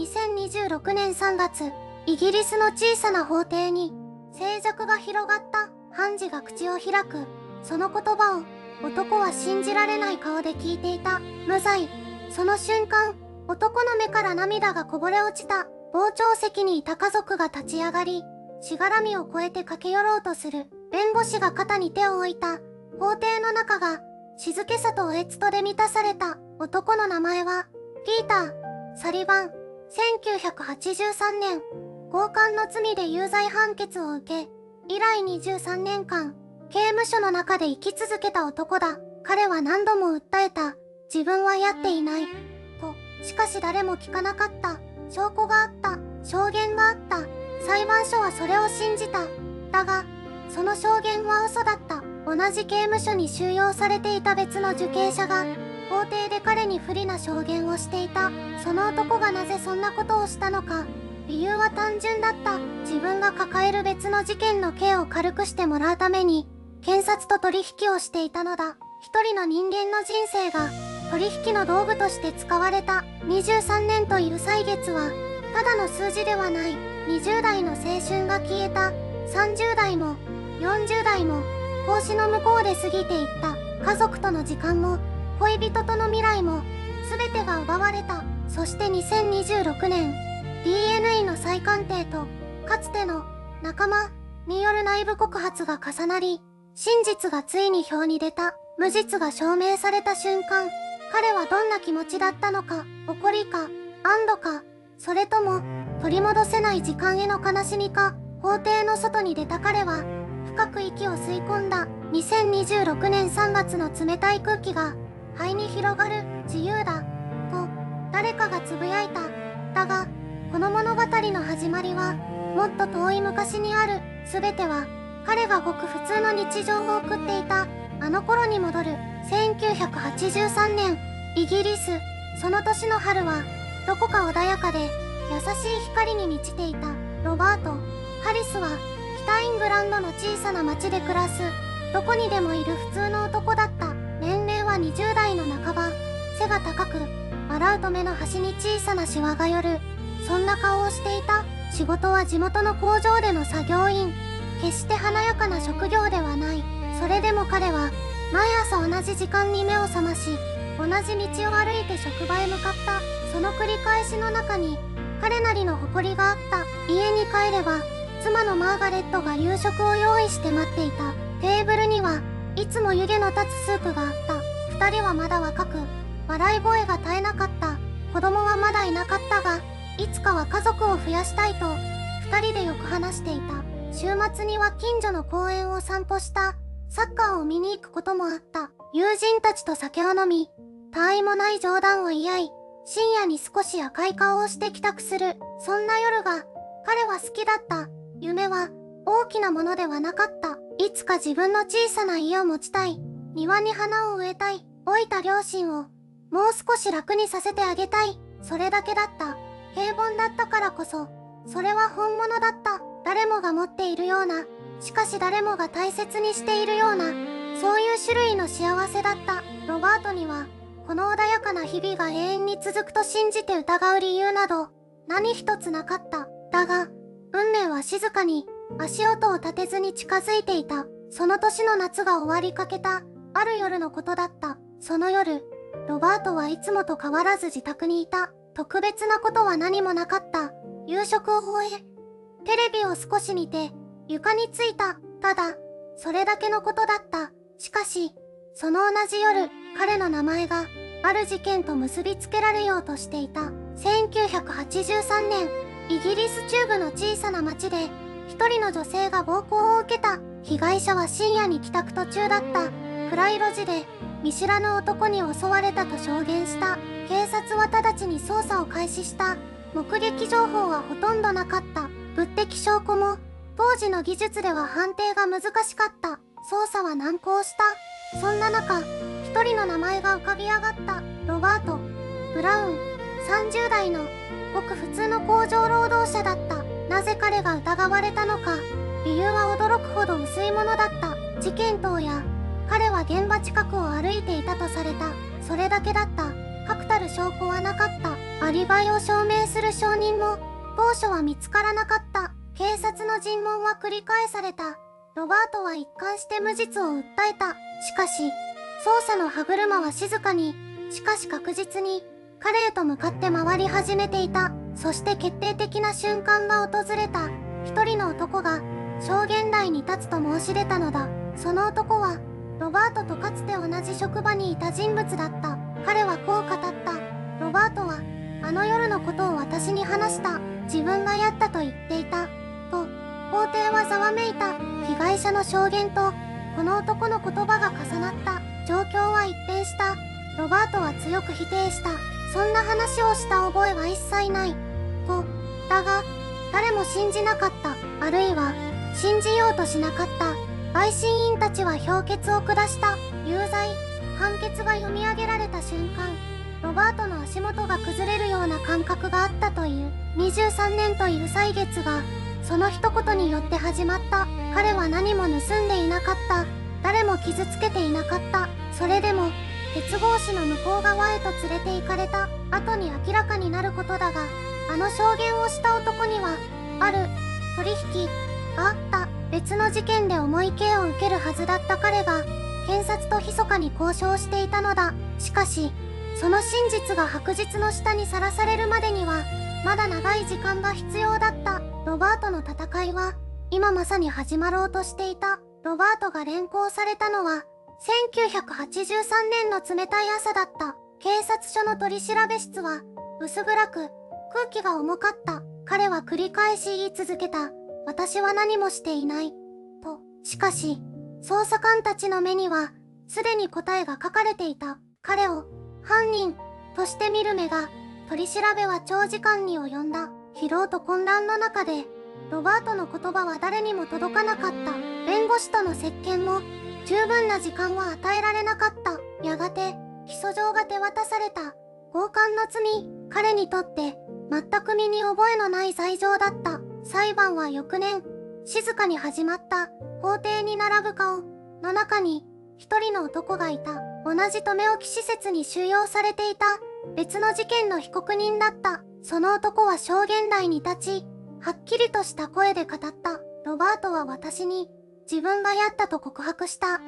2026年3月、イギリスの小さな法廷に、静寂が広がった。判事が口を開く。その言葉を、男は信じられない顔で聞いていた。無罪。その瞬間、男の目から涙がこぼれ落ちた。傍聴席にいた家族が立ち上がり、しがらみを越えて駆け寄ろうとする。弁護士が肩に手を置いた。法廷の中が、静けさとおえつとで満たされた。男の名前は、ピーター・サリバン。1983年、強姦の罪で有罪判決を受け、以来23年間、刑務所の中で生き続けた男だ。彼は何度も訴えた。自分はやっていない。と、しかし誰も聞かなかった。証拠があった。証言があった。裁判所はそれを信じた。だが、その証言は嘘だった。同じ刑務所に収容されていた別の受刑者が、法廷で彼に不利な証言をしていた。その男がなぜそんなことをしたのか。理由は単純だった。自分が抱える別の事件の刑を軽くしてもらうために、検察と取引をしていたのだ。一人の人間の人生が、取引の道具として使われた。23年という歳月は、ただの数字ではない。20代の青春が消えた。30代も、40代も、格子の向こうで過ぎていった。家族との時間も、恋人との未来も、すべてが奪われた。そして2026年、DNA の再鑑定と、かつての仲間による内部告発が重なり、真実がついに表に出た。無実が証明された瞬間、彼はどんな気持ちだったのか、怒りか、安堵か、それとも、取り戻せない時間への悲しみか。法廷の外に出た彼は、深く息を吸い込んだ。2026年3月の冷たい空気が、肺に広がる。自由だ。と、誰かがつぶやいた。だが、この物語の始まりは、もっと遠い昔にある。すべては、彼がごく普通の日常を送っていた。あの頃に戻る。1983年、イギリス。その年の春は、どこか穏やかで、優しい光に満ちていた。ロバート・ハリスは、北イングランドの小さな町で暮らす、どこにでもいる普通の男だった。年齢は20代の半ば。背が高く、笑うと目の端に小さなシワが寄る。そんな顔をしていた。仕事は地元の工場での作業員。決して華やかな職業ではない。それでも彼は、毎朝同じ時間に目を覚まし、同じ道を歩いて職場へ向かった。その繰り返しの中に、彼なりの誇りがあった。家に帰れば、妻のマーガレットが夕食を用意して待っていた。テーブルにはいつも湯気の立つスープがあった。二人はまだ若く、笑い声が絶えなかった。子供はまだいなかったが、いつかは家族を増やしたいと、二人でよく話していた。週末には近所の公園を散歩した。サッカーを見に行くこともあった。友人たちと酒を飲み、他愛もない冗談を言い合い、深夜に少し赤い顔をして帰宅する。そんな夜が、彼は好きだった。夢は、大きなものではなかった。いつか自分の小さな家を持ちたい。庭に花を植えたい。老いた両親を、もう少し楽にさせてあげたい。それだけだった。平凡だったからこそ、それは本物だった。誰もが持っているような、しかし誰もが大切にしているような、そういう種類の幸せだった。ロバートには、この穏やかな日々が永遠に続くと信じて疑う理由など、何一つなかった。だが、運命は静かに、足音を立てずに近づいていた。その年の夏が終わりかけた、ある夜のことだった。その夜、ロバートはいつもと変わらず自宅にいた。特別なことは何もなかった。夕食を終え、テレビを少し見て、床についた。ただ、それだけのことだった。しかし、その同じ夜、彼の名前が、ある事件と結びつけられようとしていた。1983年、イギリス中部の小さな町で、一人の女性が暴行を受けた。被害者は深夜に帰宅途中だった。暗い路地で、見知らぬ男に襲われたと証言した。警察は直ちに捜査を開始した。目撃情報はほとんどなかった。物的証拠も、当時の技術では判定が難しかった。捜査は難航した。そんな中、一人の名前が浮かび上がった。ロバート・ブラウン。30代の、ごく普通の工場労働者だった。なぜ彼が疑われたのか、理由は驚くほど薄いものだった。事件当夜、彼は現場近くを歩いていたとされた。それだけだった。確たる証拠はなかった。アリバイを証明する証人も当初は見つからなかった。警察の尋問は繰り返された。ロバートは一貫して無実を訴えた。しかし、捜査の歯車は静かに、しかし確実に、彼へと向かって回り始めていた。そして決定的な瞬間が訪れた。一人の男が、証言台に立つと申し出たのだ。その男は、ロバートとかつて同じ職場にいた人物だった。彼はこう語った。ロバートは、あの夜のことを私に話した。自分がやったと言っていた。と、法廷はざわめいた。被害者の証言と、この男の言葉が重なった。状況は一変した。ロバートは強く否定した。そんな話をした覚えは一切ない。と、だが、誰も信じなかった。あるいは、信じようとしなかった。陪審員たちは評決を下した。有罪。判決が読み上げられた瞬間、ロバートの足元が崩れるような感覚があったという。23年という歳月が、その一言によって始まった。彼は何も盗んでいなかった。誰も傷つけていなかった。それでも、鉄格子の向こう側へと連れて行かれた。後に明らかになることだが、あの証言をした男には、ある、取引、があった。別の事件で重い刑を受けるはずだった彼が、検察と密かに交渉していたのだ。しかし、その真実が白日の下にさらされるまでには、まだ長い時間が必要だった。ロバートの戦いは、今まさに始まろうとしていた。ロバートが連行されたのは、1983年の冷たい朝だった。警察署の取調室は、薄暗く、空気が重かった。彼は繰り返し言い続けた。私は何もしていない。と。しかし、捜査官たちの目には、すでに答えが書かれていた。彼を、犯人、として見る目が、取り調べは長時間に及んだ。疲労と混乱の中で、ロバートの言葉は誰にも届かなかった。弁護士との接見も、十分な時間は与えられなかった。やがて、起訴状が手渡された。強姦の罪、彼にとって、全く身に覚えのない罪状だった。裁判は翌年、静かに始まった。法廷に並ぶ顔の中に、一人の男がいた。同じ留め置き施設に収容されていた。別の事件の被告人だった。その男は証言台に立ち、はっきりとした声で語った。ロバートは私に、自分がやったと告白した。と、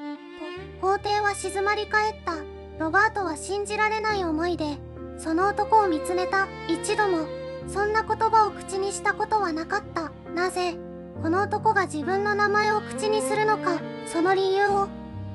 法廷は静まり返った。ロバートは信じられない思いで、その男を見つめた。一度も、そんな言葉を口にしたことはなかった。なぜ、この男が自分の名前を口にするのか、その理由を、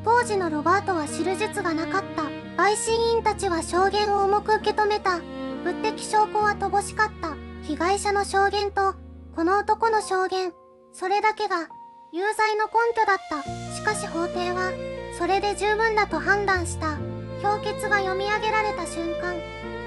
当時のロバートは知る術がなかった。陪審員たちは証言を重く受け止めた。物的証拠は乏しかった。被害者の証言と、この男の証言、それだけが、有罪の根拠だった。しかし法廷は、それで十分だと判断した。評決が読み上げられた瞬間、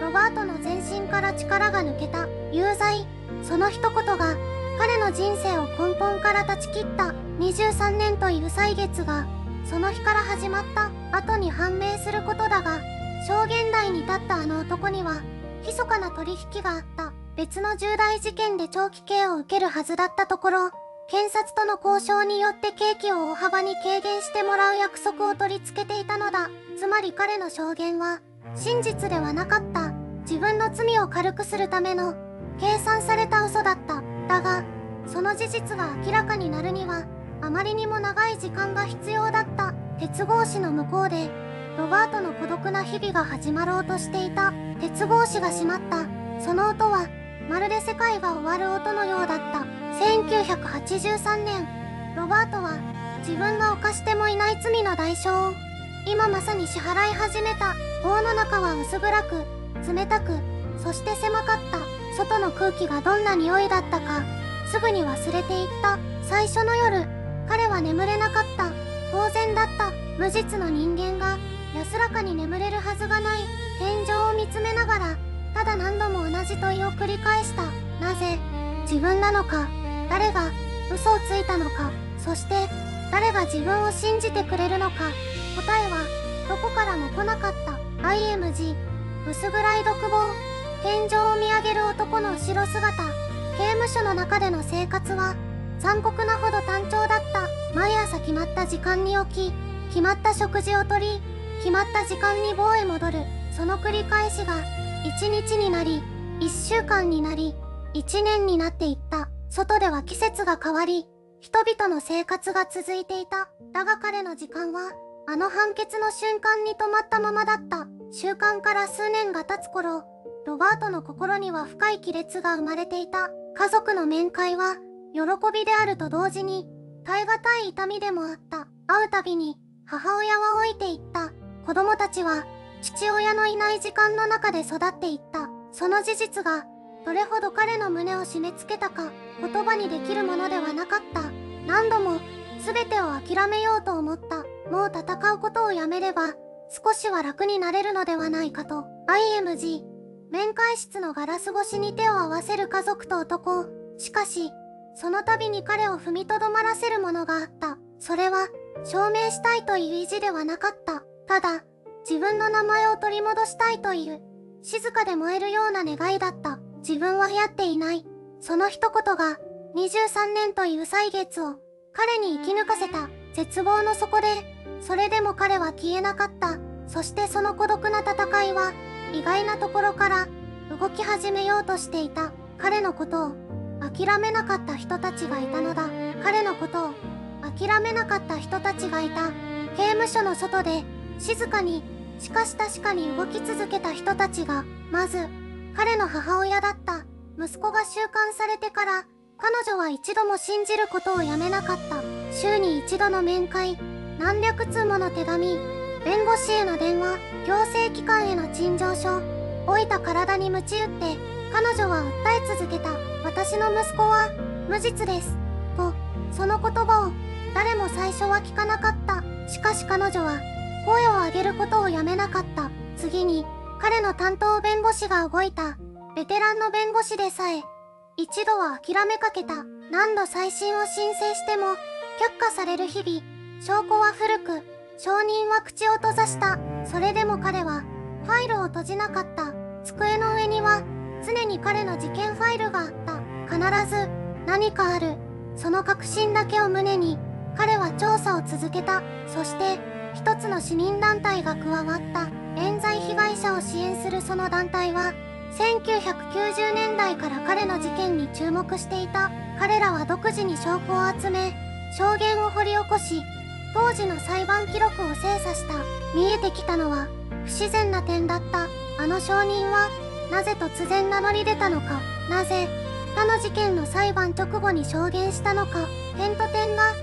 ロバートの全身から力が抜けた。有罪。その一言が、彼の人生を根本から断ち切った。23年という歳月が、その日から始まった後に判明することだが、証言台に立ったあの男には、密かな取引があった。別の重大事件で長期刑を受けるはずだったところ、検察との交渉によって刑期を大幅に軽減してもらう約束を取り付けていたのだ。つまり彼の証言は、真実ではなかった。自分の罪を軽くするための、計算された嘘だった。だが、その事実が明らかになるには、あまりにも長い時間が必要だった。鉄格子の向こうで、ロバートの孤独な日々が始まろうとしていた。鉄格子が閉まった。その音は、まるで世界が終わる音のようだった。1983年、ロバートは、自分が犯してもいない罪の代償を、今まさに支払い始めた。牢の中は薄暗く、冷たく、そして狭かった。外の空気がどんな匂いだったか、すぐに忘れていった。最初の夜、彼は眠れなかった。当然だった。無実の人間が、安らかに眠れるはずがない。天井を見つめながら、ただ何度も同じ問いを繰り返した。なぜ、自分なのか、誰が、嘘をついたのか、そして、誰が自分を信じてくれるのか。答えは、どこからも来なかった。IMG、薄暗い独房、天井を見上げる男の後ろ姿。刑務所の中での生活は、残酷なほど単調だった。毎朝決まった時間に起き、決まった食事をとり、決まった時間に房へ戻る。その繰り返しが、一日になり、1週間になり、1年になっていった。外では季節が変わり、人々の生活が続いていた。だが彼の時間は、あの判決の瞬間に止まったままだった。習慣から数年が経つ頃、ロバートの心には深い亀裂が生まれていた。家族の面会は、喜びであると同時に、耐え難い痛みでもあった。会うたびに、母親は老いていった。子供たちは、父親のいない時間の中で育っていった。その事実が、どれほど彼の胸を締め付けたか、言葉にできるものではなかった。何度も、全てを諦めようと思った。もう戦うことをやめれば、少しは楽になれるのではないかと。IMG。面会室のガラス越しに手を合わせる家族と男。しかし、その度に彼を踏みとどまらせるものがあった。それは、証明したいという意地ではなかった。ただ、自分の名前を取り戻したいという、静かで燃えるような願いだった。自分はやっていない。その一言が、23年という歳月を、彼に生き抜かせた。絶望の底で、それでも彼は消えなかった。そしてその孤独な戦いは、意外なところから、動き始めようとしていた。彼のことを、諦めなかった人たちがいたのだ。彼のことを、諦めなかった人たちがいた。刑務所の外で、静かに、しかし確かに動き続けた人たちが、まず、彼の母親だった。息子が収監されてから、彼女は一度も信じることをやめなかった。週に一度の面会、何百通もの手紙、弁護士への電話、行政機関への陳情書、老いた体に鞭打って、彼女は訴え続けた。私の息子は、無実です。と、その言葉を、誰も最初は聞かなかった。しかし彼女は、声を上げることをやめなかった。次に、彼の担当弁護士が動いた。ベテランの弁護士でさえ、一度は諦めかけた。何度再審を申請しても、却下される日々。証拠は古く、証人は口を閉ざした。それでも彼は、ファイルを閉じなかった。机の上には、常に彼の事件ファイルがあった。必ず、何かある。その確信だけを胸に、彼は調査を続けた。そして、一つの市民団体が加わった。冤罪被害者を支援するその団体は、1990年代から彼の事件に注目していた。彼らは独自に証拠を集め、証言を掘り起こし、当時の裁判記録を精査した。見えてきたのは、不自然な点だった。あの証人は、なぜ突然名乗り出たのか。なぜ、他の事件の裁判直後に証言したのか。点と点が、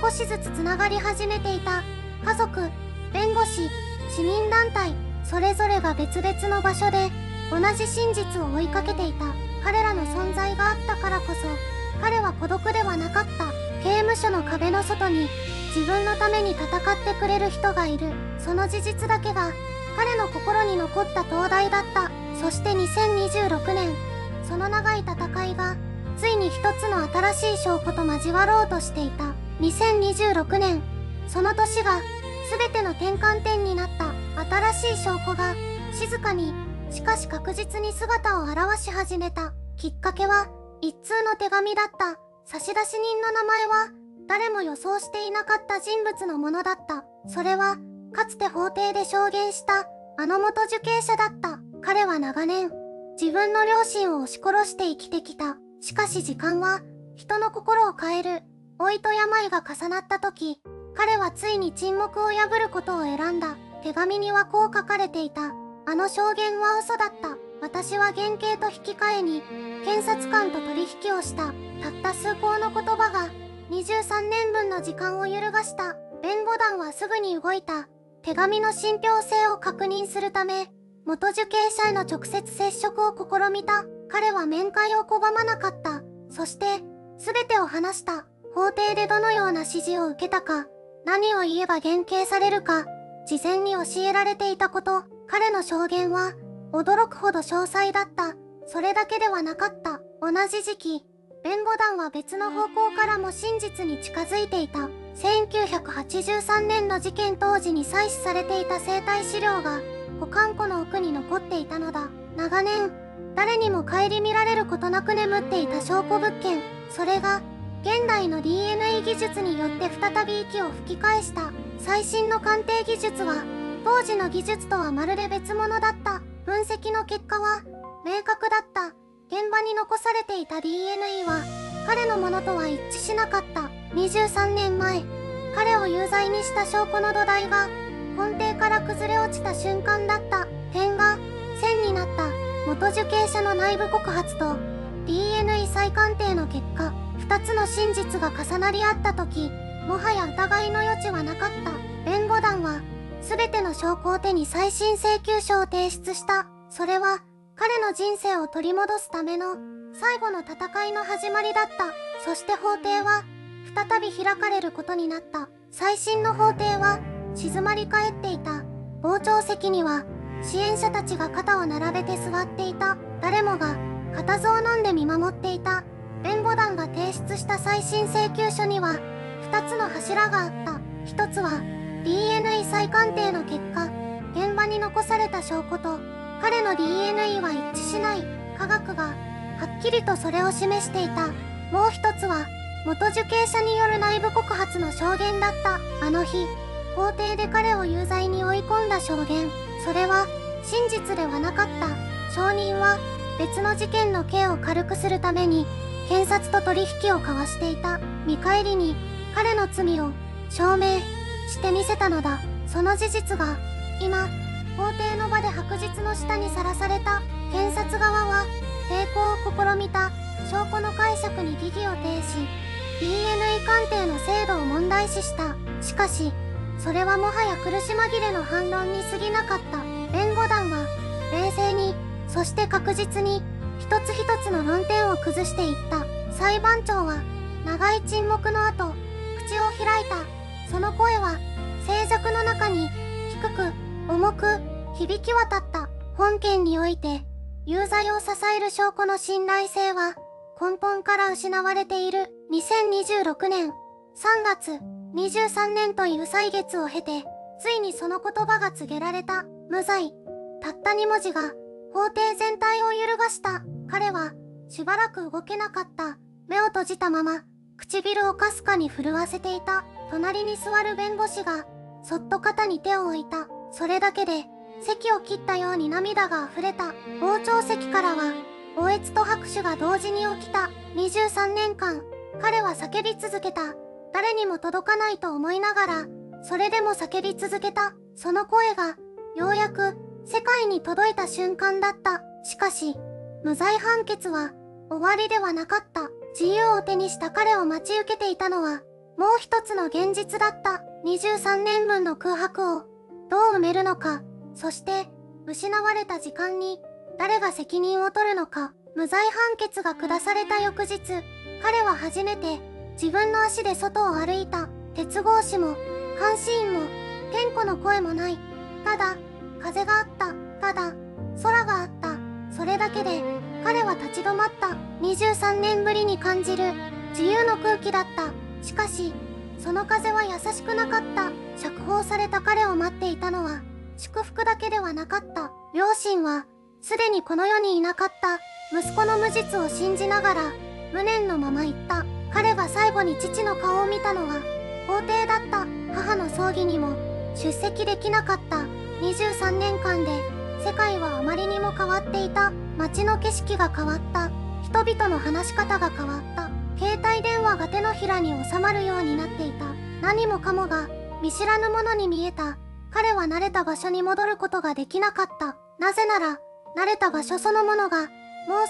少しずつつながり始めていた。家族、弁護士、市民団体、それぞれが別々の場所で、同じ真実を追いかけていた。彼らの存在があったからこそ、彼は孤独ではなかった。刑務所の壁の外に、自分のために戦ってくれる人がいる。その事実だけが、彼の心に残った灯台だった。そして2026年、その長い戦いが、ついに一つの新しい証拠と交わろうとしていた。2026年、その年が、全ての転換点になった。新しい証拠が、静かに、しかし確実に姿を現し始めた。きっかけは、一通の手紙だった。差出人の名前は、誰も予想していなかった人物のものだった。それは、かつて法廷で証言した、あの元受刑者だった。彼は長年、自分の両親を押し殺して生きてきた。しかし時間は、人の心を変える。老いと病が重なった時、彼はついに沈黙を破ることを選んだ。手紙にはこう書かれていた。あの証言は嘘だった。私は減刑と引き換えに、検察官と取引をした。たった数行の言葉が、23年分の時間を揺るがした。弁護団はすぐに動いた。手紙の信憑性を確認するため、元受刑者への直接接触を試みた。彼は面会を拒まなかった。そして、すべてを話した。法廷でどのような指示を受けたか、何を言えば減刑されるか、事前に教えられていたこと、彼の証言は、驚くほど詳細だった。それだけではなかった。同じ時期、弁護団は別の方向からも真実に近づいていた。1983年の事件当時に採取されていた生体資料が、保管庫の奥に残っていたのだ。長年、誰にも顧みられることなく眠っていた証拠物件。それが、現代の DNA 技術によって再び息を吹き返した。最新の鑑定技術は、当時の技術とはまるで別物だった。分析の結果は、明確だった。現場に残されていた DNA は彼のものとは一致しなかった。23年前、彼を有罪にした証拠の土台が根底から崩れ落ちた瞬間だった。点が線になった。元受刑者の内部告発と DNA 再鑑定の結果、2つの真実が重なり合った時、もはや疑いの余地はなかった。弁護団は全ての証拠を手に再審請求書を提出した。それは彼の人生を取り戻すための最後の戦いの始まりだった。そして法廷は再び開かれることになった。再審の法廷は静まり返っていた。傍聴席には支援者たちが肩を並べて座っていた。誰もが固唾を飲んで見守っていた。弁護団が提出した再審請求書には2つの柱があった。1つは DNA 再鑑定の結果、現場に残された証拠と彼の DNA は一致しない科学がはっきりとそれを示していた。もう1つは元受刑者による内部告発の証言だった。あの日、法廷で彼を有罪に追い込んだ証言。それは真実ではなかった。証人は別の事件の刑を軽くするために検察と取引を交わしていた。見返りに彼の罪を証明してみせたのだ。その事実が今、法廷の場で白日の下にさらされた。検察側は抵抗を試みた。証拠の解釈に疑義を呈し、DNA 鑑定の精度を問題視した。しかし、それはもはや苦し紛れの反論に過ぎなかった。弁護団は冷静に、そして確実に一つ一つの論点を崩していった。裁判長は長い沈黙の後、口を開いた。その声は静寂の中に低く重く響き渡った。本件において有罪を支える証拠の信頼性は根本から失われている。2026年3月23年という歳月を経て、ついにその言葉が告げられた。無罪。たった2文字が法廷全体を揺るがした。彼はしばらく動けなかった。目を閉じたまま唇をかすかに震わせていた。隣に座る弁護士がそっと肩に手を置いた。それだけで席を切ったように涙が溢れた。傍聴席からは嗚咽と拍手が同時に起きた。23年間彼は叫び続けた。誰にも届かないと思いながら、それでも叫び続けた。その声がようやく世界に届いた瞬間だった。しかし無罪判決は終わりではなかった。自由を手にした彼を待ち受けていたのはもう一つの現実だった。23年分の空白をどう埋めるのか、そして失われた時間に誰が責任を取るのか。無罪判決が下された翌日、彼は初めて自分の足で外を歩いた。鉄格子も監視員も点呼の声もない。ただ風があった。ただ空があった。それだけで彼は立ち止まった。23年ぶりに感じる自由の空気だった。しかしその風は優しくなかった。釈放された彼を待っていたのは祝福だけではなかった。両親はすでにこの世にいなかった。息子の無実を信じながら無念のまま言った。彼が最後に父の顔を見たのは法廷だった。母の葬儀にも出席できなかった。23年間で世界はあまりにも変わっていた。街の景色が変わった。人々の話し方が変わった。携帯電話が手のひらに収まるようになっていた。何もかもが見知らぬものに見えた。彼は慣れた場所に戻ることができなかった。なぜなら慣れた場所そのものがもう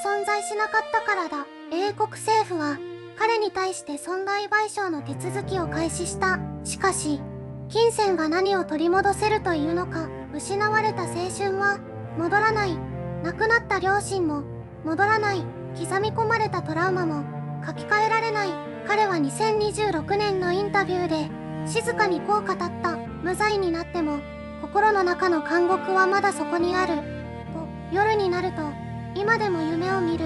存在しなかったからだ。英国政府は彼に対して損害賠償の手続きを開始した。しかし金銭が何を取り戻せるというのか。失われた青春は戻らない。亡くなった両親も戻らない。刻み込まれたトラウマも書き換えられない。彼は2026年のインタビューで静かにこう語った。無罪になっても心の中の監獄はまだそこにある。と夜になると今でも夢を見る。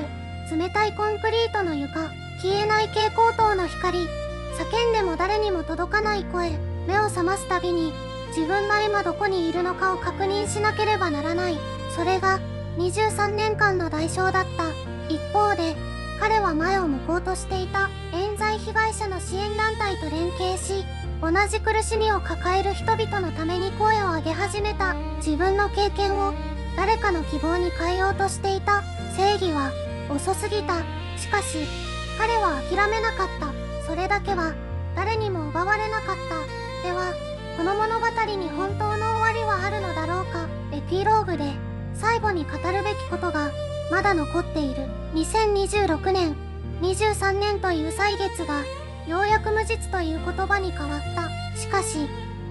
冷たいコンクリートの床、消えない蛍光灯の光、叫んでも誰にも届かない声。目を覚ますたびに自分が今どこにいるのかを確認しなければならない。それが23年間の代償だった。一方で彼は前を向こうとしていた。冤罪被害者の支援団体と連携し、同じ苦しみを抱える人々のために声を上げ始めた。自分の経験を誰かの希望に変えようとしていた。正義は遅すぎた。しかし、彼は諦めなかった。それだけは誰にも奪われなかった。では、この物語に本当の終わりはあるのだろうか。エピローグで最後に語るべきことがまだ残っている。2026年、23年という歳月がようやく無実という言葉に変わった。しかし、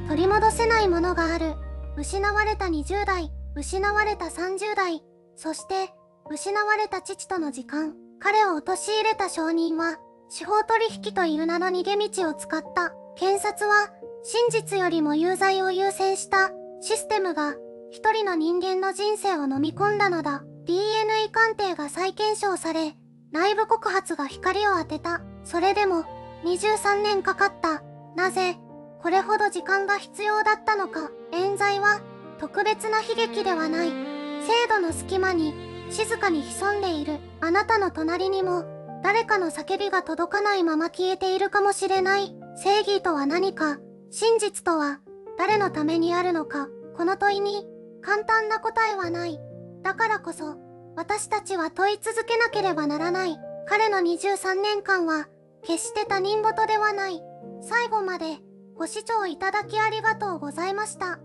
取り戻せないものがある。失われた20代、失われた30代、そして失われた父との時間。彼を陥れた証人は司法取引という名の逃げ道を使った。検察は真実よりも有罪を優先したシステムが一人の人間の人生を飲み込んだのだ。DNA 鑑定が再検証され、内部告発が光を当てた。それでも23年かかった。なぜこれほど時間が必要だったのか。冤罪は特別な悲劇ではない。制度の隙間に静かに潜んでいる。あなたの隣にも誰かの叫びが届かないまま消えているかもしれない。正義とは何か、真実とは誰のためにあるのか。この問いに簡単な答えはない。だからこそ私たちは問い続けなければならない。彼の23年間は決して他人事ではない。最後までご視聴いただきありがとうございました。